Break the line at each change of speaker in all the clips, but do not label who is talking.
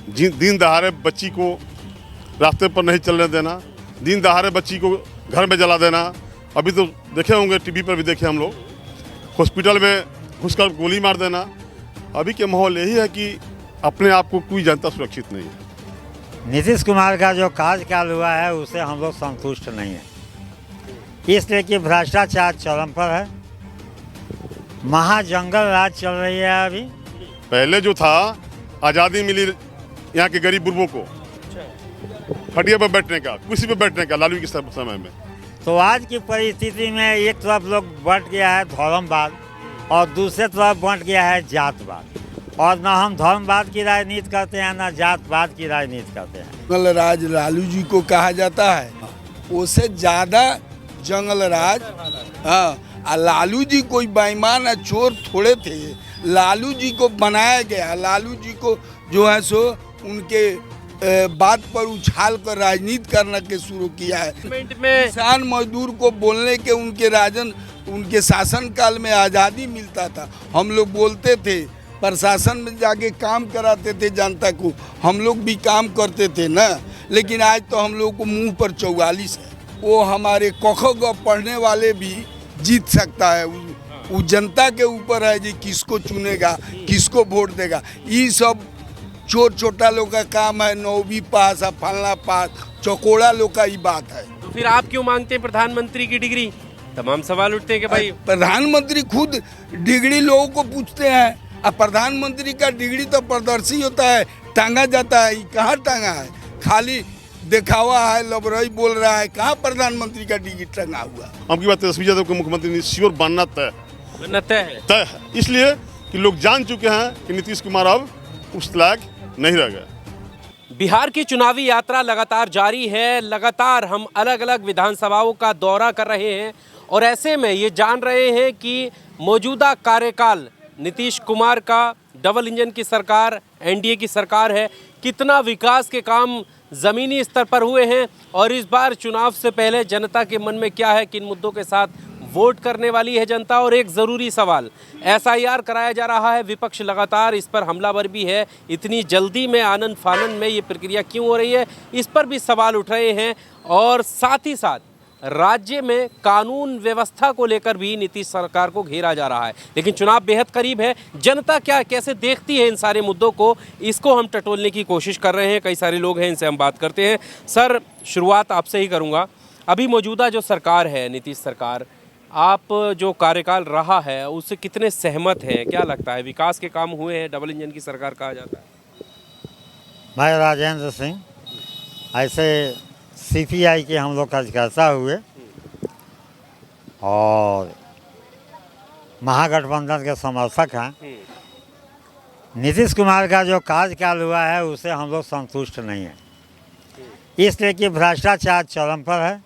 दिन दहाड़े बच्ची को रास्ते पर नहीं चलने देना, दिन दहाड़े बच्ची को घर में जला देना। अभी तो देखे होंगे, टीवी पर भी देखे हम लोग, हॉस्पिटल में घुसकर गोली मार देना। अभी के माहौल यही है कि अपने आप को कोई जनता सुरक्षित नहीं है।
नीतीश कुमार का जो कार्यकाल हुआ है उससे हम लोग संतुष्ट नहीं हैं, इसलिए कि भ्रष्टाचार चरम पर है, महाजंगल राज चल रही है। अभी
पहले जो था, आज़ादी मिली यहाँ के गरीब बुर्बों को खटिया पर बैठने का, कुर्सी पर बैठने का, लालू के समय में।
तो आज की परिस्थिति में एक तरफ लोग बंट गया है धर्मवाद और दूसरे तरफ बंट गया है जातवाद। और न हम धर्मवाद की राजनीति करते हैं, न जातवाद की राजनीति करते हैं।
जंगल राज लालू जी को कहा जाता है, उससे ज़्यादा जंगल राज। हाँ, लालू जी कोई बेईमान या चोर थोड़े थे, लालू जी को बनाया गया। लालू जी को जो है सो उनके बात पर उछाल कर राजनीति करना के शुरू किया है। किसान मजदूर को बोलने के उनके शासन काल में आज़ादी मिलता था, हम लोग बोलते थे, प्रशासन में जाके काम कराते थे जनता को, हम लोग भी काम करते थे ना। लेकिन आज तो हम लोग को मुंह पर 44 है। वो हमारे क ख पढ़ने वाले भी जीत सकता है। वो जनता के ऊपर है जी, किसको चुनेगा, किसको वोट देगा। ये सब छोट छोटा लोग का काम है, 9वीं पास, फलना पास, चौकोड़ा लोग का ही बात है।
तो फिर आप क्यों मांगते हैं प्रधानमंत्री की डिग्री? तमाम सवाल उठते हैं कि भाई
प्रधानमंत्री खुद डिग्री लोगों को पूछते हैं, और प्रधानमंत्री का डिग्री तो प्रदर्शी होता है, टांगा जाता है। कहाँ टांगा है? खाली दिखावा है, लबरई बोल रहा है। कहाँ प्रधानमंत्री का डिग्री टंगा हुआ?
अब की बात तेजस्वी यादव को मुख्यमंत्री श्योर बनना तय है, इसलिए कि लोग जान चुके हैं कि नीतीश कुमार अब उस लायक नहीं रह गए।
बिहार की चुनावी यात्रा लगातार जारी है। लगातार हम अलग अलग विधानसभाओं का दौरा कर रहे हैं और ऐसे में ये जान रहे हैं कि मौजूदा कार्यकाल नीतीश कुमार का, डबल इंजन की सरकार, एनडीए की सरकार है, कितना विकास के काम ज़मीनी स्तर पर हुए हैं और इस बार चुनाव से पहले जनता के मन में क्या है, किन मुद्दों के साथ वोट करने वाली है जनता। और एक ज़रूरी सवाल, एसआईआर कराया जा रहा है, विपक्ष लगातार इस पर हमलावर भी है। इतनी जल्दी में, आनन फानन में ये प्रक्रिया क्यों हो रही है, इस पर भी सवाल उठ रहे हैं। और साथ ही साथ राज्य में कानून व्यवस्था को लेकर भी नीतीश सरकार को घेरा जा रहा है। लेकिन चुनाव बेहद करीब है, जनता कैसे देखती है इन सारे मुद्दों को, इसको हम टटोलने की कोशिश कर रहे हैं। कई सारे लोग हैं, इनसे हम बात करते हैं। सर, शुरुआत आपसे ही करूंगा। अभी मौजूदा जो सरकार है, नीतीश सरकार, आप जो कार्यकाल रहा है उससे कितने सहमत हैं? क्या लगता है, विकास के काम हुए हैं? डबल इंजन की सरकार कहा जाता है।
मैं राजेंद्र सिंह, ऐसे सीपीआई के हम लोग कार्यकर्ता हुए और महागठबंधन के समर्थक हैं। नीतीश कुमार का जो कार्यकाल हुआ है उससे हम लोग संतुष्ट नहीं हैं, इसलिए कि भ्रष्टाचार चरम पर है,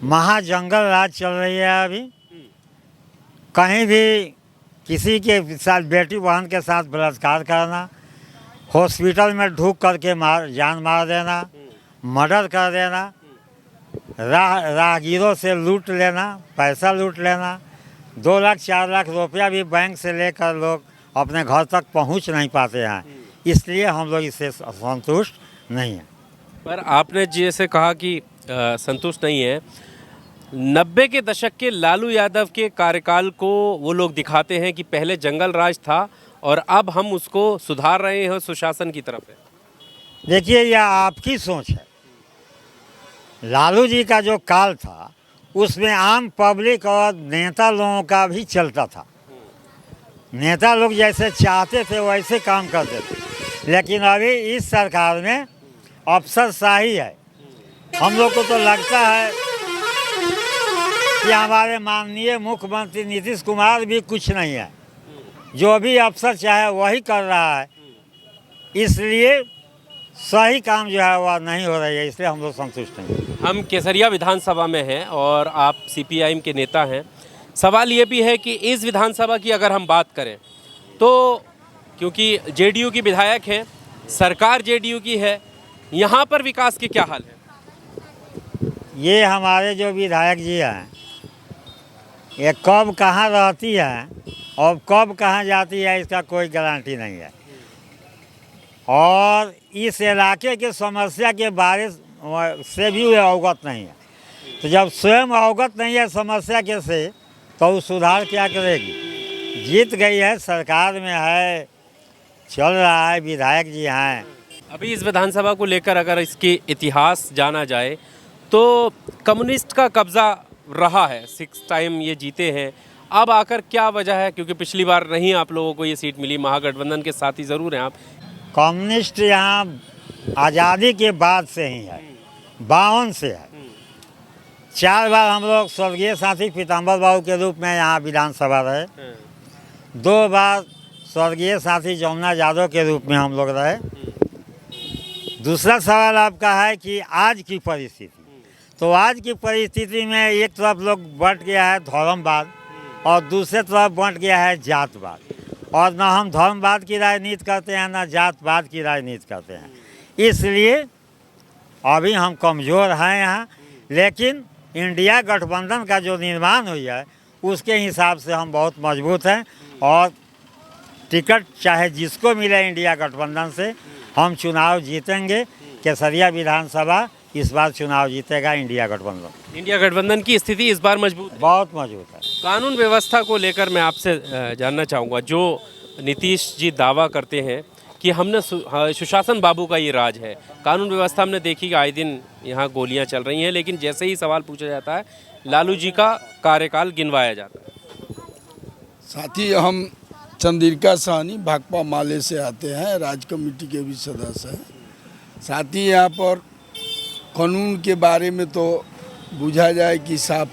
महाजंगल राज चल रही है। अभी कहीं भी किसी के साथ, बेटी बहन के साथ बलात्कार करना, हॉस्पिटल में ढूक करके जान मार देना, मर्डर कर देना, राहगीरों से लूट लेना, पैसा लूट लेना, 2 लाख 4 लाख रुपया भी बैंक से लेकर लोग अपने घर तक पहुंच नहीं पाते हैं। इसलिए हम लोग इससे संतुष्ट नहीं हैं।
पर आपने जैसे कहा कि संतुष्ट नहीं है, 90 के दशक के लालू यादव के कार्यकाल को वो लोग दिखाते हैं कि पहले जंगल राज था और अब हम उसको सुधार रहे हैं, सुशासन की तरफ है।
देखिए, यह आपकी सोच है। लालू जी का जो काल था उसमें आम पब्लिक और नेता लोगों का भी चलता था। नेता लोग जैसे चाहते थे वैसे काम करते थे। लेकिन अभी इस सरकार में अफसरशाही है। हम लोग को तो लगता है कि हमारे माननीय मुख्यमंत्री नीतीश कुमार भी कुछ नहीं है, जो भी अफसर चाहे वही कर रहा है। इसलिए सही काम जो है वह नहीं हो रही है, इसलिए हम लोग संतुष्ट नहीं।
हम केसरिया विधानसभा में हैं और आप सीपीआई के नेता हैं। सवाल ये भी है कि इस विधानसभा की अगर हम बात करें तो, क्योंकि जेडीयू की विधायक हैं, सरकार जेडीयू की है, यहाँ पर विकास के क्या हाल है?
ये हमारे जो विधायक जी हैं, ये कब कहाँ रहती है और कब कहाँ जाती है, इसका कोई गारंटी नहीं है। और इस इलाके की समस्या के बारे से भी वे अवगत नहीं है। तो जब स्वयं अवगत नहीं है समस्या के से, तो वो सुधार क्या करेगी? जीत गई है, सरकार में है, चल रहा है, विधायक जी हैं।
अभी इस विधानसभा को लेकर अगर इसके इतिहास जाना जाए तो कम्युनिस्ट का कब्जा रहा है, 6 टाइम ये जीते हैं। अब आकर क्या वजह है? क्योंकि पिछली बार नहीं आप लोगों को ये सीट मिली, महागठबंधन के साथी ज़रूर हैं आप।
कम्युनिस्ट यहाँ आज़ादी के बाद से ही है, 52 से है। 4 बार हम लोग स्वर्गीय साथी पीताम्बर बाबू के रूप में यहाँ विधानसभा रहे, 2 बार स्वर्गीय साथी जमुना यादव के रूप में हम लोग रहे। दूसरा सवाल आपका है कि आज की परिस्थिति, तो आज की परिस्थिति में एक तरफ लोग बंट गया है धर्मवाद और दूसरे तरफ बंट गया है जातवाद। और ना हम धर्मवाद की राजनीति करते हैं ना जातवाद की राजनीति करते हैं, इसलिए अभी हम कमज़ोर हैं यहाँ। लेकिन इंडिया गठबंधन का जो निर्माण हुआ है उसके हिसाब से हम बहुत मजबूत हैं और टिकट चाहे जिसको मिले इंडिया गठबंधन से हम चुनाव जीतेंगे। केसरिया विधानसभा इस बार चुनाव जीतेगा इंडिया गठबंधन।
इंडिया गठबंधन की स्थिति इस बार मजबूत है,
बहुत मजबूत है।
कानून व्यवस्था को लेकर मैं आपसे जानना चाहूँगा। जो नीतीश जी दावा करते हैं कि हमने सुशासन बाबू का ये राज है, कानून व्यवस्था हमने देखी कि आए दिन यहाँ गोलियाँ चल रही हैं, लेकिन जैसे ही सवाल पूछा जाता है लालू जी का कार्यकाल गिनवाया जाता है।
साथी हम चंद्रिका साहनी भाकपा माले से आते हैं, राज कमेटी के भी सदस्य हैं। साथी यहाँ पर कानून के बारे में तो बुझा जाए कि साफ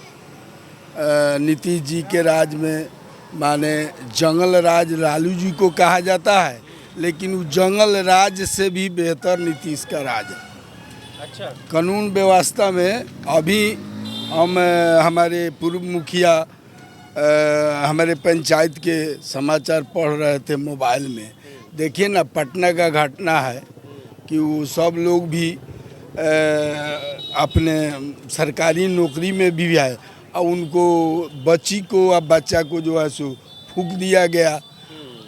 नीतीश जी के राज में माने जंगल राज लालू जी को कहा जाता है, लेकिन वो जंगल राज से भी बेहतर नीतीश का राज है।
अच्छा,
कानून व्यवस्था में अभी हम हमारे पूर्व मुखिया हमारे पंचायत के समाचार पढ़ रहे थे मोबाइल में। देखिए ना, पटना का घटना है कि वो सब लोग भी अपने सरकारी नौकरी में भी है और उनको बच्ची को और बच्चा को जो है सो फूंक दिया गया।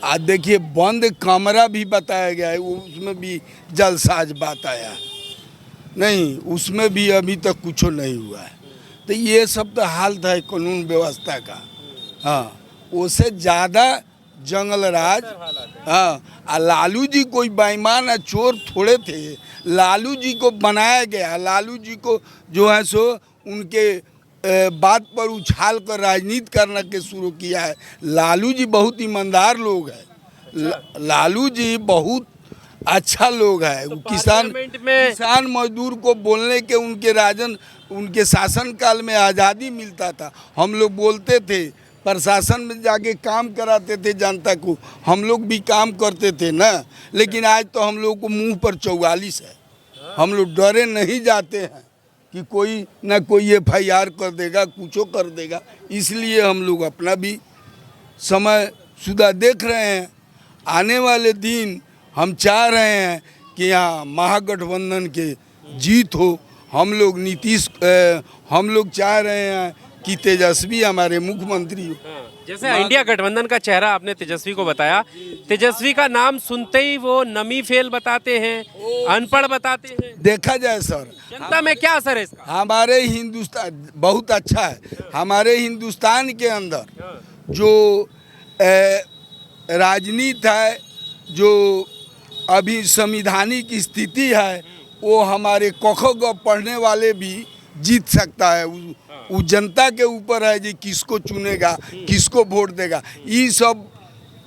आज देखिए बंद कमरा भी बताया गया है, उसमें भी जलसाज बात आया नहीं, उसमें भी अभी तक कुछ नहीं हुआ है। तो ये सब तो हालत है कानून व्यवस्था का। हाँ, उससे ज़्यादा जंगल राज। हाँ, और लालू जी कोई बेईमान या चोर थोड़े थे, लालू जी को बनाया गया। लालू जी को जो है सो उनके बात पर उछाल कर राजनीति करना के शुरू किया है। लालू जी बहुत ईमानदार लोग हैं, लालू जी बहुत अच्छा लोग है।
तो
किसान मजदूर को बोलने के उनके शासन काल में आज़ादी मिलता था। हम लोग बोलते थे, प्रशासन में जाके काम कराते थे जनता को, हम लोग भी काम करते थे ना। लेकिन आज तो हम लोग को मुंह पर 44 है, हम लोग डरे नहीं जाते हैं कि कोई ना कोई FIR कर देगा, कुछो कर देगा। इसलिए हम लोग अपना भी समय सुधा देख रहे हैं। आने वाले दिन हम चाह रहे हैं कि यहाँ महागठबंधन के जीत हो। हम लोग चाह रहे हैं कि तेजस्वी हमारे मुख्यमंत्री हो।
जैसे इंडिया गठबंधन का चेहरा आपने तेजस्वी को बताया, तेजस्वी का नाम सुनते ही वो नमी फेल बताते हैं, अनपढ़ बताते हैं।
देखा जाए सर,
जनता में क्या असर है इसका?
हमारे हिंदुस्तान बहुत अच्छा है। हमारे हिंदुस्तान के अंदर जो राजनीति है, जो अभी संविधानिक स्थिति है, वो हमारे क पढ़ने वाले भी जीत सकता है। वो जनता के ऊपर है जी किसको चुनेगा, किसको वोट देगा। ये सब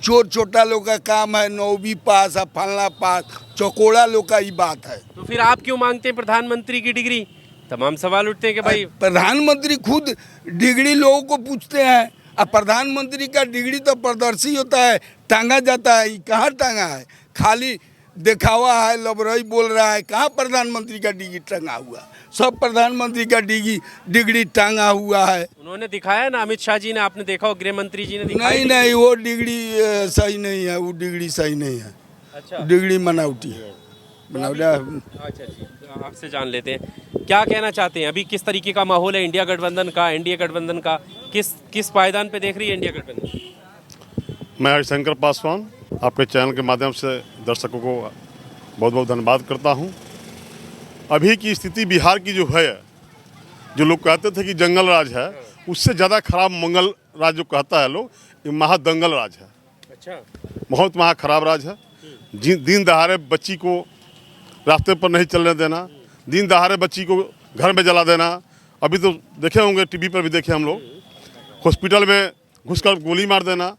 चोर छोटा लोग का काम है, 9वीं पास है, फलना पास, चौकोड़ा लोग का ही बात है।
तो फिर आप क्यों मांगते हैं प्रधानमंत्री की डिग्री? तमाम सवाल उठते हैं कि भाई
प्रधानमंत्री खुद डिग्री लोगों को पूछते हैं। अब प्रधानमंत्री का डिग्री तो प्रदर्शी होता है, टांगा जाता है। कहाँ टांगा है? खाली दिखावा है, लबरई बोल रहा है। कहाँ प्रधानमंत्री का डिग्री टंगा हुआ? सब प्रधानमंत्री का डिग्री टांगा हुआ है।
उन्होंने दिखाया ना, अमित शाह जी ने, आपने देखा हो, गृह मंत्री जी ने दिखाया।
नहीं, वो डिग्री सही नहीं है, वो डिग्री सही नहीं है।
अच्छा,
डिग्री बनावटी है,
अच्छा जी, आपसे जान लेते हैं क्या कहना चाहते हैं। अभी किस तरीके का माहौल है इंडिया गठबंधन का, एनडीए गठबंधन का? किस पायदान पे देख रही है इंडिया गठबंधन?
मैं हरिशंकर पासवान आपके चैनल के माध्यम से दर्शकों को बहुत बहुत धन्यवाद करता हूँ। अभी की स्थिति बिहार की जो है, जो लोग कहते थे कि जंगल राज है, उससे ज़्यादा खराब मंगल राज जो कहता है लोग, ये महादंगल राज है।
अच्छा,
बहुत महा खराब राज है। दिन दहाड़े बच्ची को रास्ते पर नहीं चलने देना, दिन दहाड़े बच्ची को घर में जला देना। अभी तो देखे होंगे, टीवी पर भी देखे हम लोग, हॉस्पिटल में घुसकर गोली मार देना।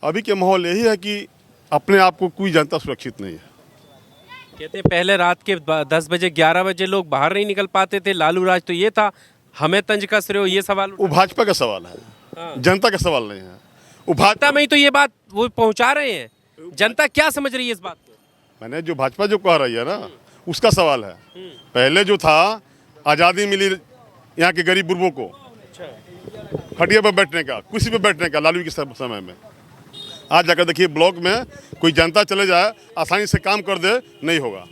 अभी के माहौल यही है कि अपने आप को कोई जनता सुरक्षित नहीं है।
कहते हैं पहले रात के 10 बजे 11 बजे लोग बाहर नहीं निकल पाते थे, लालू राज तो ये था, हमें तंज कस रहे हो, ये सवाल
वो भाजपा का सवाल है, जनता का सवाल नहीं है। वो
जनता में ही तो ये बात वो पहुंचा रहे हैं, जनता क्या समझ रही है इस बात को?
मैंने जो भाजपा जो कह रही है ना, उसका सवाल है। पहले जो था, आज़ादी मिली यहाँ के गरीब बुर्बों को खटिया पर बैठने का, कुर्सी पर बैठने का, लालू के समय में। आज जाकर देखिए, ब्लॉक में कोई जनता चले जाए, आसानी से काम कर दे, नहीं होगा।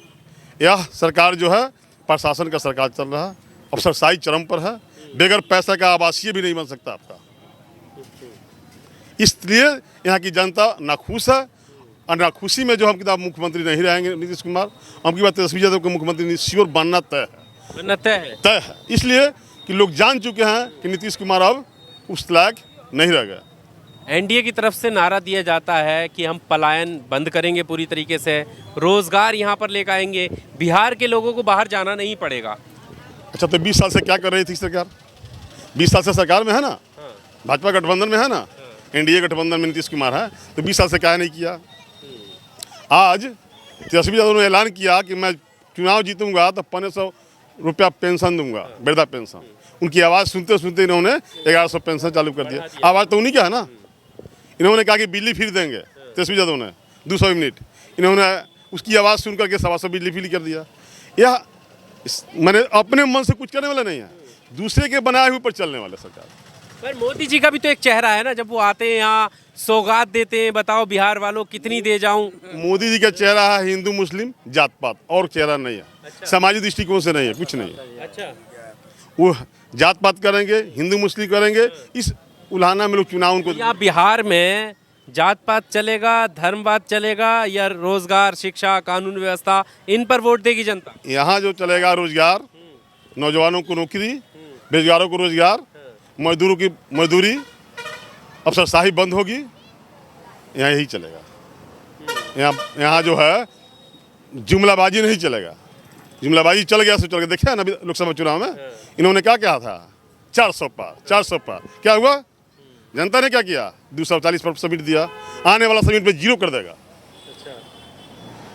यह सरकार जो है, प्रशासन का सरकार चल रहा है, अफसरशाही चरम पर है। बगैर पैसा का आवासीय भी नहीं बन सकता आपका। इसलिए यहाँ की जनता नाखुश है, और नाखुशी में जो हम किताब मुख्यमंत्री नहीं रहेंगे नीतीश कुमार, हम की बात तेजस्वी यादव को मुख्यमंत्री श्योर बनना तय है। इसलिए कि लोग जान चुके हैं कि नीतीश कुमार अब उस लायक नहीं रह गए।
एनडीए की तरफ से नारा दिया जाता है कि हम पलायन बंद करेंगे पूरी तरीके से, रोजगार यहाँ पर लेकर आएंगे, बिहार के लोगों को बाहर जाना नहीं पड़ेगा।
अच्छा, तो 20 साल से क्या कर रही थी सरकार? 20 साल से सरकार में है ना, भाजपा गठबंधन में है ना, एनडीए गठबंधन में नीतीश कुमार है, तो 20 साल से क्या नहीं किया? आज तेजस्वी यादव ने ऐलान किया कि मैं चुनाव जीतूंगा तो 1500 रुपया पेंशन दूंगा, वृद्धा पेंशन। उनकी आवाज़ सुनते सुनते इन्होंने 1100 पेंशन चालू कर दिया। आवाज़ तो उन्हीं का है ना। इन्होंने कहा कि बिजली फ्री देंगे, तेजस्वी यादव ने 200 यूनिट, इन्होंने उसकी आवाज़ सुन करके 700 बिजली फ्री कर दिया। यह मैंने अपने मन से कुछ करने वाला नहीं है, दूसरे के बनाए हुए पर चलने वाले सरकार।
पर मोदी जी का भी तो एक चेहरा है ना, जब वो आते हैं यहाँ सौगात देते हैं, बताओ बिहार वालों कितनी दे जाऊं।
मोदी जी का चेहरा है हिंदू मुस्लिम जात पात, और चेहरा नहीं है। अच्छा। सामाजिक दृष्टिकोण से नहीं है, कुछ नहीं है।
अच्छा,
वो जात पात करेंगे, हिंदू मुस्लिम करेंगे, इस उल्हाना में लोग चुनाव उनको।
यहाँ बिहार में जात पात चलेगा, धर्मवाद चलेगा, या रोजगार, शिक्षा, कानून व्यवस्था, इन पर वोट देगी जनता? यहाँ
जो चलेगा रोजगार, नौजवानों को नौकरी, बेरोजगारों को रोजगार, मजदूरों की मजदूरी, अफसरशाही बंद होगी, यहाँ यही चलेगा। यहाँ जो है जुमलाबाजी नहीं चलेगा। जुमलाबाजी चल गया सो चल गया। देखिए ना लोकसभा चुनाव में इन्होंने क्या कहा था, 400 पार, 400 पार, क्या हुआ? जनता ने क्या किया? 240 पर सबमिट दिया, आने वाला सबमिट पे 0 कर देगा।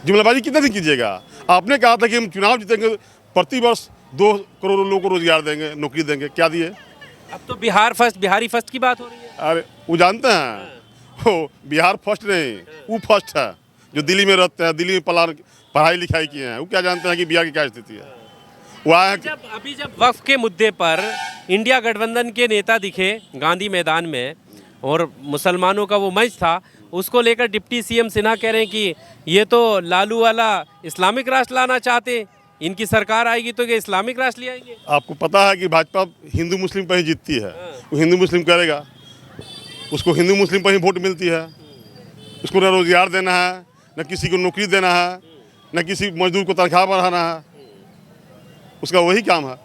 जुमलाबाजी कितना दिन कीजिएगा? आपने कहा था कि हम चुनाव जीतेंगे, प्रति वर्ष 2 करोड़ लोगों को रोजगार देंगे, नौकरी देंगे, क्या दिए?
अब तो बिहार फर्स्ट, बिहारी फर्स्ट की बात हो रही है।
अरे वो जानते हैं, वो बिहार फर्स्ट नहीं, वो फर्स्ट है जो दिल्ली में रहते हैं, दिल्ली में पढ़ाई लिखाई किए हैं। वो क्या जानते हैं कि बिहार की क्या स्थिति है? वो आया
जब वक्फ के मुद्दे पर इंडिया गठबंधन के नेता दिखे गांधी मैदान में, और मुसलमानों का वो मंच था, उसको लेकर डिप्टी सीएम सिन्हा कह रहे हैं कि ये तो लालू वाला इस्लामिक राष्ट्र लाना चाहते, इनकी सरकार आएगी तो ये इस्लामिक राष्ट्र ले आएंगे।
आपको पता है कि भाजपा हिंदू मुस्लिम पर ही जीतती है। वो हिंदू मुस्लिम करेगा, उसको हिंदू मुस्लिम पर ही वोट मिलती है। उसको न रोजगार देना है, न किसी को नौकरी देना है, न किसी मजदूर को तनख्वाह बढ़ाना है। उसका वही काम है,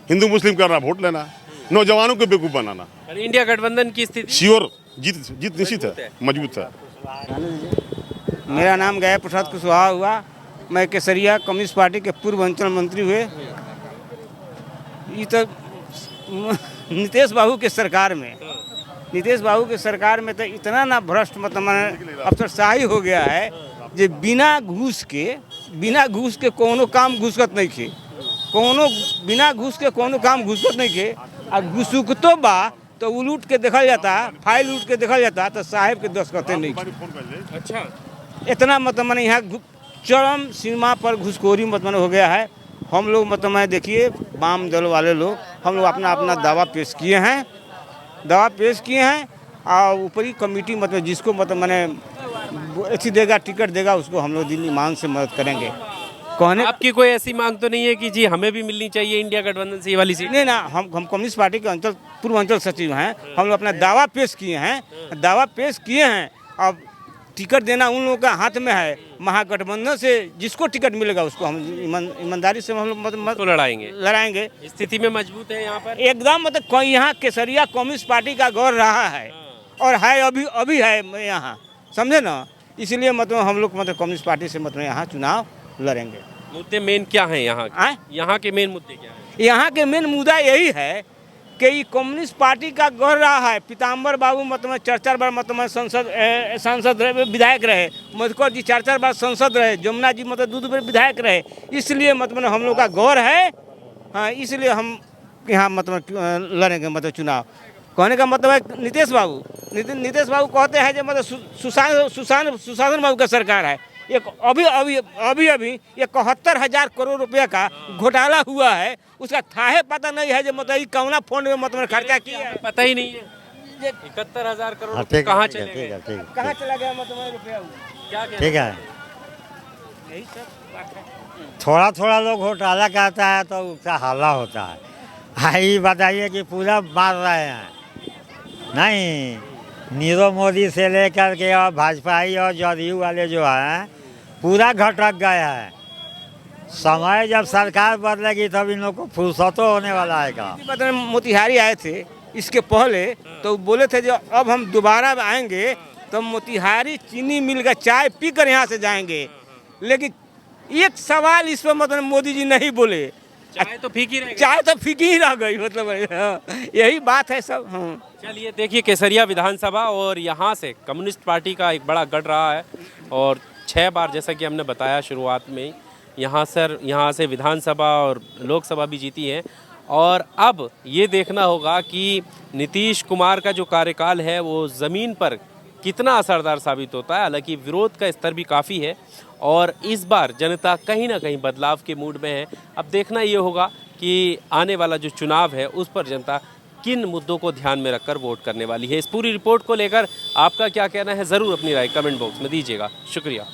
हिंदू मुस्लिम करना, वोट लेना, नौजवानों को बेवकूफ़ बनाना।
इंडिया गठबंधन की स्थिति
श्योर जीत निश्चित है, मजबूत है।
मेरा नाम गया प्रसाद कुशवाहा हुआ। मैं केसरिया कम्युनिस्ट पार्टी के पूर्व अंचल मंत्री हुए। ये तो नीतीश बाबू के सरकार में, नीतीश बाबू के सरकार में तो इतना ना भ्रष्ट मतलब अफसरशाही हो गया है, जो बिना घूस के कोनो काम घूसगत नहीं खे, कोनो बिना घूस के कोनो काम घूसगत नहीं खे। आ घुसुकतो बा तो उलूट के देखल जाता, फाइल उठ के देखल जाता, तो साहेब के दस्तखते नहीं खे।
अच्छा,
इतना मतलब यहाँ चरम सीमा पर घुसखोरी मतलब हो गया है। हम लोग मतलब देखिए, वाम दल वाले लोग हम लोग अपना दावा पेश किए हैं, और ऊपरी कमेटी मतलब जिसको मतलब मैंने अच्छी देगा, टिकट देगा, उसको हम लोग दिल्ली मांग से मदद करेंगे। कहने
आपकी कोई ऐसी मांग तो नहीं है कि जी हमें भी मिलनी चाहिए इंडिया गठबंधन से ये वाली सीट?
नहीं ना, हम कम्युनिस्ट पार्टी के पूर्व अंचल सचिव हैं। हम लोग अपना दावा पेश किए हैं। अब टिकट देना उन लोगों का हाथ में है। महागठबंधन से जिसको टिकट मिलेगा उसको हम ईमानदारी से हम लोग
तो लड़ाएंगे।
लड़ाएंगे।
स्थिति में मजबूत है यहाँ पर।
एकदम मतलब कोई यहाँ केसरिया कम्युनिस्ट पार्टी का गौर रहा है और है अभी है यहाँ, समझे ना। इसलिए मतलब हम लोग मतलब कम्युनिस्ट पार्टी से मतलब यहाँ चुनाव लड़ेंगे।
मुद्दे मेन क्या हैं यहाँ के?
आए?
यहाँ के मेन मुद्दे क्या हैं?
यहाँ के मेन मुद्दा यही है कि ये कम्युनिस्ट पार्टी का गौर रहा है। पीताम्बर बाबू मतलब 4 बार मतलब सांसद रहे, विधायक रहे। मधुकर जी 4 बार सांसद रहे। जमुना जी मतलब 2 बार विधायक रहे। इसलिए मतलब हम लोग का गौर है। हाँ, इसलिए हम यहाँ मतलब लड़ेंगे मतलब चुनाव। कहने का मतलब है नीतीश बाबू कहते हैं जो मतलब सुशासन बाबू का सरकार है। एक अभी 71,000 करोड़ रुपए का घोटाला हुआ है। उसका थाहे पता नहीं है जो मतलब कौना फंड में मतलब खर्चा किया है,
पता ही नहीं है। 71,000 करोड़
हाँ,
रुपए
ठीक है,
कहाँ
ठीक है,
चले
ठीक है,
गए?
ठीक है,
कहाँ चला गया मतलब रुपया हुआ?
क्या कहना
ठीक है।
यही सब बात है।
थोड़ा थोड़ा लोग घोटाला कहता है तो उसका हल्ला होता है। हाँ, ये बताइए कि पूरा मार रहे हैं नहीं। नीरव मोदी से लेकर के और भाजपा और जदयू वाले जो हैं पूरा घटक गए हैं। समय जब सरकार बदलेगी तब इन लोग को फुर्सत होने वाला है का।
मतलब मोतिहारी आए थे इसके पहले तो बोले थे जो अब हम दोबारा आएंगे तो मोतिहारी चीनी मिल का चाय पीकर यहाँ से जाएंगे। लेकिन एक सवाल इस पर मतलब मोदी जी नहीं बोले।
चाय तो फीकी रह गई।
चाय तो फीकी ही रह गई मतलब यही बात है सब। हाँ,
चलिए देखिए केसरिया विधानसभा और यहाँ से कम्युनिस्ट पार्टी का एक बड़ा गढ़ रहा है और 6 बार जैसा कि हमने बताया शुरुआत में यहाँ से विधानसभा और लोकसभा भी जीती है। और अब ये देखना होगा कि नीतीश कुमार का जो कार्यकाल है वो ज़मीन पर कितना असरदार साबित होता है। हालांकि विरोध का स्तर भी काफ़ी है और इस बार जनता कहीं ना कहीं बदलाव के मूड में है। अब देखना ये होगा कि आने वाला जो चुनाव है उस पर जनता किन मुद्दों को ध्यान में रखकर वोट करने वाली है। इस पूरी रिपोर्ट को लेकर आपका क्या कहना है, ज़रूर अपनी राय कमेंट बॉक्स में दीजिएगा। शुक्रिया।